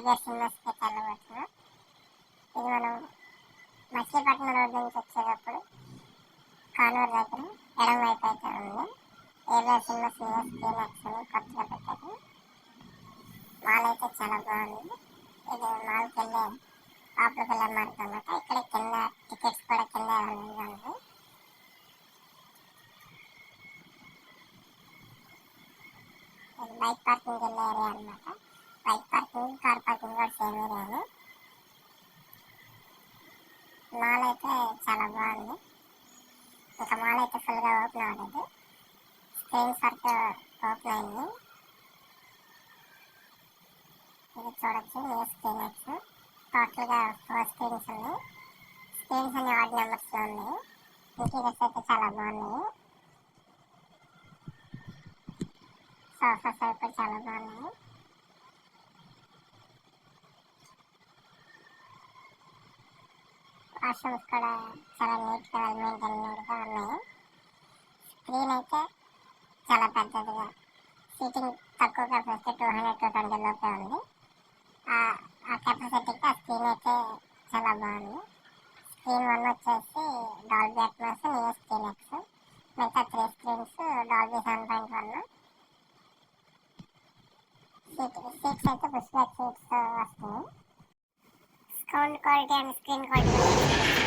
AVR సినిమాస్కి అయితే వెళ్ళబోతున్నాం. ఇది మనం మచిలీపట్నం రోడ్ నుంచి వచ్చేటప్పుడు కానూరు దగ్గర ఎడం వైపు అయితే ఉంది. ఏవిఆర్ సినిమాస్ స్క్రీనెక్స్ అని కొత్తగా పెట్టారు. మాల్ అయితే చాలా బాగుంది. ఇది మాల్కి వెళ్ళే లోపలికి వెళ్ళే మార్గం అన్నమాట. ఇక్కడ కింద టికెట్స్ కూడా కింద అవైలబుల్గా ఉంది. బైక్ పార్కింగ్ వెళ్ళే ఏరియా అనమాట. బైక్ పార్కింగ్ కార్ పార్కింగ్ కూడా సేమ్ ఏరియానే. మాల్ అయితే చాలా బాగుంది. ఇంకా మాల్ అయితే ఫుల్గా ఓపెన్ అవ్వలేదు. స్క్రీన్స్ వరకు ఓపెన్ అయింది. ఇది చూడొచ్చు న్యూ స్క్రీనెక్స్. టోటల్గా 4 స్క్రీన్స్ ఉన్నాయి. స్క్రీన్స్ అన్ని ఆడ్ నెంబర్స్లో ఉన్నాయి. ఇంటీరియర్స్ అయితే చాలా బాగున్నాయి. సోఫాస్ అయితే చాలా బాగున్నాయి. వాష్రూమ్స్ కూడా చాలా నీట్గా మెయింటైన్గా ఉన్నాయి. స్క్రీన్ అయితే చాలా పెద్దదిగా, సీటింగ్ తక్కువ కెపాసిటీ 200-220 లోపే ఉంది. ఆ కెపాసిటీకి ఆ స్క్రీన్ అయితే చాలా బాగుంది. స్క్రీన్ 1 వచ్చేసి డాల్బీ అట్మాస్ న్యూ స్క్రీనెక్స్. మిగతా 3 స్క్రీన్స్ డాల్బీ 7.1. సీట్స్ అయితే పుష్ బ్యాక్ సీట్స్ వస్తాయి. Sound quality and screen quality